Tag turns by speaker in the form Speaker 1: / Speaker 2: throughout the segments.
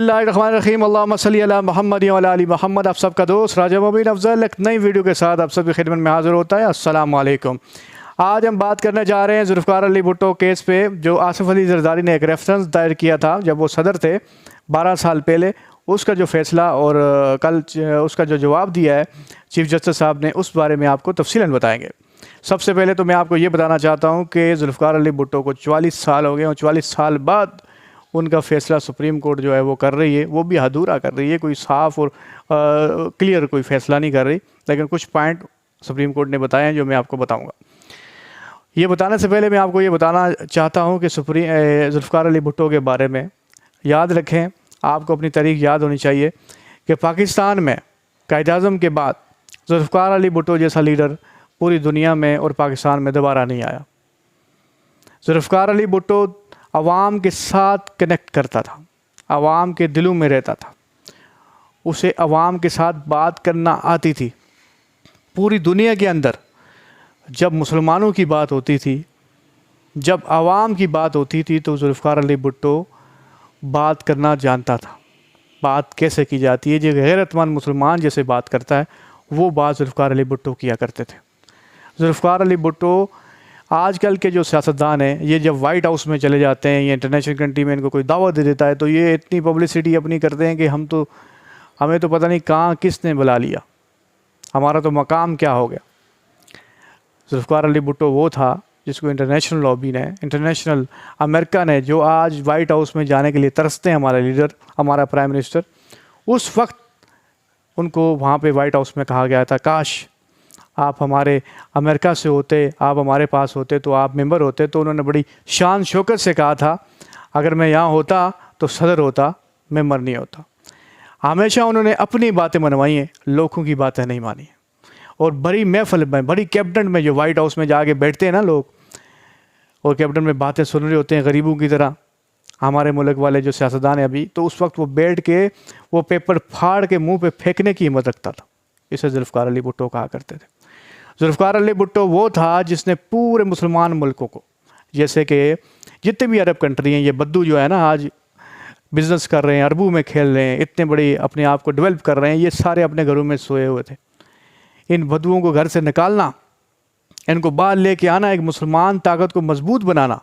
Speaker 1: Bismillahirrahmanirrahim, Allahumma salli ala Muhammad wa ala ali Muhammad। आप सबका दोस्त राजा मुबीन अफजल एक नई वीडियो के साथ आप सबकी खिदमत में हाजिर होता है। अस्सलाम वालेकुम। आज हम बात करने जा रहे हैं जुल्फ़िकार अली भुट्टो केस पे, जो आसिफ अली ज़रदारी ने एक रेफरेंस दायर किया था जब वो सदर थे 12 साल पहले। उसका जो फ़ैसला और कल उसका जो जवाब दिया है चीफ़ जस्टिस साहब ने, उस बारे में आपको तफसीलन बताएंगे। सबसे पहले तो मैं आपको ये बताना चाहता हूँ कि जुल्फ़िकार अली भुट्टो को 44 साल हो गए और 44 साल बाद उनका फ़ैसला सुप्रीम कोर्ट जो है वो कर रही है, वो भी अधूरा कर रही है, कोई साफ़ और क्लियर कोई फ़ैसला नहीं कर रही। लेकिन कुछ पॉइंट सुप्रीम कोर्ट ने बताए हैं जो मैं आपको बताऊंगा। ये बताने से पहले मैं आपको ये बताना चाहता हूं कि जुल्फ़िकार अली भुट्टो के बारे में याद रखें, आपको अपनी तारीख़ याद होनी चाहिए कि पाकिस्तान में कायद-ए-आज़म के बाद जुल्फ़िकार अली भुट्टो जैसा लीडर पूरी दुनिया में और पाकिस्तान में दोबारा नहीं आया। जुल्फ़िकार अली भुट्टो आवाम के साथ कनेक्ट करता था, आवाम के दिलों में रहता था, उसे आवाम के साथ बात करना आती थी। पूरी दुनिया के अंदर जब मुसलमानों की बात होती थी, जब आवाम की बात होती थी, तो जुल्फ़िकार अली भुट्टो बात करना जानता था। बात कैसे की जाती है, जो गैरतमंद मुसलमान जैसे बात करता है, वो बात जुल्फ़िकार अली भुट्टो किया करते थे। जुल्फ़िकार अली भुट्टो आजकल के जो सियासतदान हैं, ये जब वाइट हाउस में चले जाते हैं या इंटरनेशनल कंट्री में इनको कोई दावत दे देता है, तो ये इतनी पब्लिसिटी अपनी करते हैं कि हमें तो पता नहीं कहाँ किसने बुला लिया, हमारा तो मकाम क्या हो गया। जुल्फ़िकार अली भुट्टो वो था जिसको इंटरनेशनल लॉबी ने, इंटरनेशनल अमेरिका ने, जो आज वाइट हाउस में जाने के लिए तरसते हैं हमारे लीडर, हमारा प्राइम मिनिस्टर, उस वक्त उनको वहाँ पे वाइट हाउस में कहा गया था, काश आप हमारे अमेरिका से होते, आप हमारे पास होते, तो आप मेंबर होते। तो उन्होंने बड़ी शान शौकत से कहा था, अगर मैं यहाँ होता तो सदर होता, मेंबर नहीं होता। हमेशा उन्होंने अपनी बातें मनवाई हैं, लोगों की बातें नहीं मानी हैं। और बड़ी महफिल में, बड़ी कैबिनेट में, जो वाइट हाउस में जाके बैठते हैं ना लोग, और कैबिनेट में बातें सुन रहे होते हैं गरीबों की तरह, हमारे मुल्क वाले जो सियासतदान हैं अभी, तो उस वक्त वो बैठ के वो पेपर फाड़ के मुँह पर फेंकने की हिम्मत रखता था। इसे जुल्फ़िकार अली भुट्टो कहा करते थे। जुल्फ़िकार अली भुट्टो वो था जिसने पूरे मुसलमान मुल्कों को, जैसे कि जितने भी अरब कंट्री हैं, ये बद्दू जो है ना आज बिज़नेस कर रहे हैं, अरबों में खेल रहे हैं, इतने बड़े अपने आप को डेवलप कर रहे हैं, ये सारे अपने घरों में सोए हुए थे। इन बद्दुओं को घर से निकालना, इनको बाहर लेके आना, एक मुसलमान ताकत को मजबूत बनाना,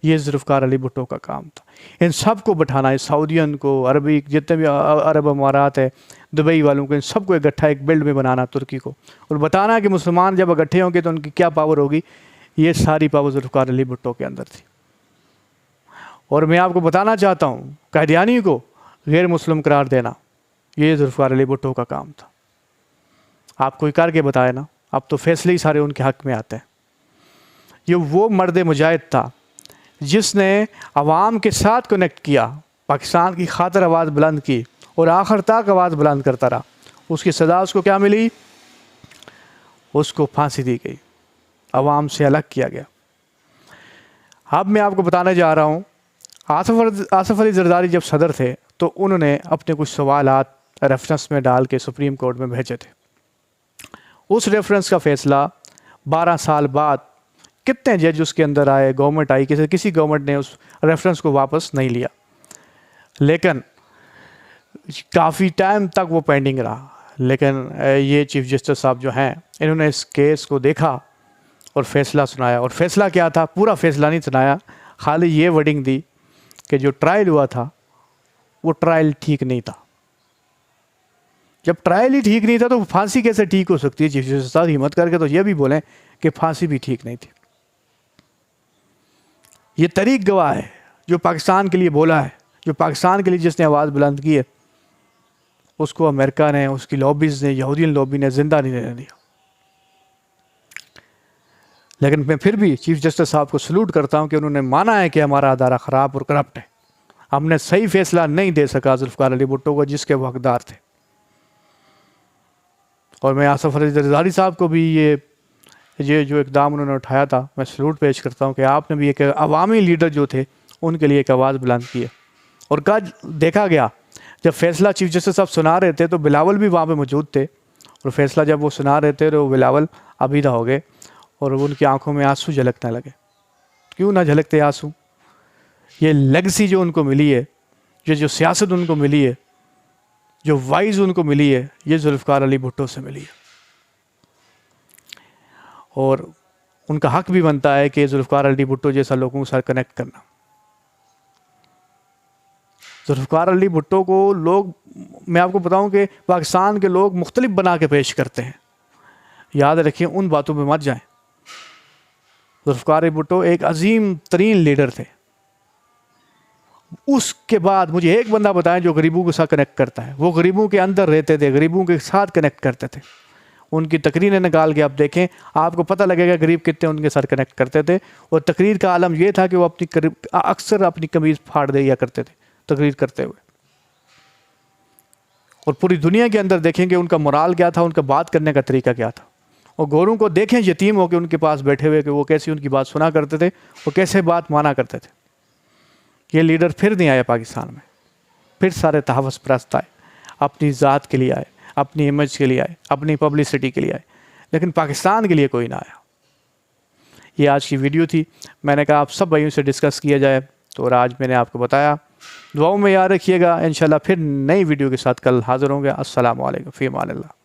Speaker 1: ये जुल्फ़िकार अली भुट्टो का काम था। इन सब को बैठाना, इस सऊदियन को, अरबी जितने भी अरब अमारात है, दुबई वालों को, इन सबको इकट्ठा एक बिल्ड में बनाना, तुर्की को, और बताना कि मुसलमान जब इकट्ठे होंगे तो उनकी क्या पावर होगी। ये सारी पावर जुल्फ़िकार अली भुट्टो के अंदर थी। और मैं आपको बताना चाहता हूँ, कादियानी को गैर मुस्लिम करार देना, ये जुल्फ़िकार अली भुट्टो का काम था। आप कोई करके बताए ना, अब तो फैसले ही सारे उनके हक़ में आते हैं। ये वो मर्द मुजाहिद था जिसने आवाम के साथ कनेक्ट किया, पाकिस्तान की खातिर आवाज़ बुलंद की और आखिर तक आवाज़ बुलंद करता रहा। उसकी सज़ा उसको क्या मिली? उसको फांसी दी गई, आवाम से अलग किया गया। अब मैं आपको बताने जा रहा हूँ, आसिफ अली ज़रदारी जब सदर थे तो उन्होंने अपने कुछ सवालात रेफरेंस में डाल के सुप्रीम कोर्ट में भेजे थे। उस रेफरेंस का फ़ैसला 12 साल बाद कितने जज उसके अंदर आए, गवर्नमेंट आई, किसी गवर्नमेंट ने उस रेफरेंस को वापस नहीं लिया, लेकिन काफ़ी टाइम तक वो पेंडिंग रहा। लेकिन ये चीफ़ जस्टिस साहब जो हैं, इन्होंने इस केस को देखा और फ़ैसला सुनाया। और फ़ैसला क्या था? पूरा फ़ैसला नहीं सुनाया, खाली ये वर्डिंग दी कि जो ट्रायल हुआ था वो ट्रायल ठीक नहीं था। जब ट्रायल ही ठीक नहीं था तो फांसी कैसे ठीक हो सकती है? चीफ जस्टिस साहब हिम्मत करके तो ये भी बोलें कि फांसी भी ठीक नहीं थी। ये तरीक गवाह है जो पाकिस्तान के लिए बोला है, जो पाकिस्तान के लिए जिसने आवाज़ बुलंद की है, उसको अमेरिका ने, उसकी लॉबीज़ ने, यहूदियन लॉबी ने ज़िंदा नहीं रहने दिया। लेकिन मैं फिर भी चीफ जस्टिस साहब को सलूट करता हूँ कि उन्होंने माना है कि हमारा अदारा ख़राब और करप्ट है, हमने सही फ़ैसला नहीं दे सका जुल्फ़िकार अली भुट्टो को जिसके वो हकदार थे। और मैं आसिफ अली ज़रदारी साहब को भी ये जो इक़दाम उन्होंने उठाया था, मैं सलूट पेश करता हूँ कि आपने भी एक अवामी लीडर जो थे उनके लिए एक आवाज़ बुलंद की है। और कल देखा गया, जब फ़ैसला चीफ जस्टिस साहब सुना रहे थे तो बिलावल भी वहाँ पे मौजूद थे, और फ़ैसला जब वो सुना रहे थे तो बिलावल अबीदा हो गए और उनकी आंखों में आंसू झलकने लगे। क्यों ना झलकते आंसू? ये लेगेसी जो उनको मिली है, یہ جو سیاست ان کو ملی ہے، جو وائز ان کو ملی ہے، یہ ذوالفقار علی بھٹو سے ملی ہے، اور ان کا حق بھی بنتا ہے کہ ذوالفقار علی بھٹو جیسا لوگوں کے ساتھ کنیکٹ کرنا۔ ذوالفقار علی بھٹو کو لوگ، میں آپ کو بتاؤں کہ پاکستان کے لوگ مختلف بنا کے پیش کرتے ہیں، یاد رکھیں ان باتوں پہ مت جائیں۔ ذوالفقار علی بھٹو ایک عظیم ترین لیڈر تھے۔ اس کے بعد مجھے ایک بندہ بتائیں جو غریبوں کے ساتھ کنیکٹ کرتا ہے، وہ غریبوں کے اندر رہتے تھے، غریبوں کے ساتھ کنیکٹ کرتے تھے۔ ان کی تقریریں نکال کے آپ دیکھیں، آپ کو پتہ لگے گا غریب کتنے ان کے ساتھ کنیکٹ کرتے تھے۔ اور تقریر کا عالم یہ تھا کہ وہ اکثر اپنی قمیض پھاڑ دیا کرتے تھے تقریر کرتے ہوئے۔ اور پوری دنیا کے اندر دیکھیں کہ ان کا مورال کیا تھا، ان کا بات کرنے کا طریقہ کیا تھا۔ اور گوروں کو دیکھیں یتیم ہو کے ان کے پاس بیٹھے ہوئے کہ وہ کیسی ان کی بات سنا کرتے تھے، وہ کیسے بات مانا کرتے تھے۔ یہ لیڈر پھر نہیں آیا پاکستان میں، پھر سارے تحفظ پرست آئے، اپنی ذات کے لیے آئے، اپنی امیج کے لیے آئے، اپنی پبلسٹی کے لیے آئے، لیکن پاکستان کے لیے کوئی نہ آیا۔ یہ آج کی ویڈیو تھی، میں نے کہا آپ سب بھائیوں سے ڈسکس کیا جائے، تو اور آج میں نے آپ کو بتایا۔ دعاؤں میں یاد رکھیے گا، انشاءاللہ پھر نئی ویڈیو کے ساتھ کل حاضر ہوں گے۔ السلام علیکم، فی امان اللہ۔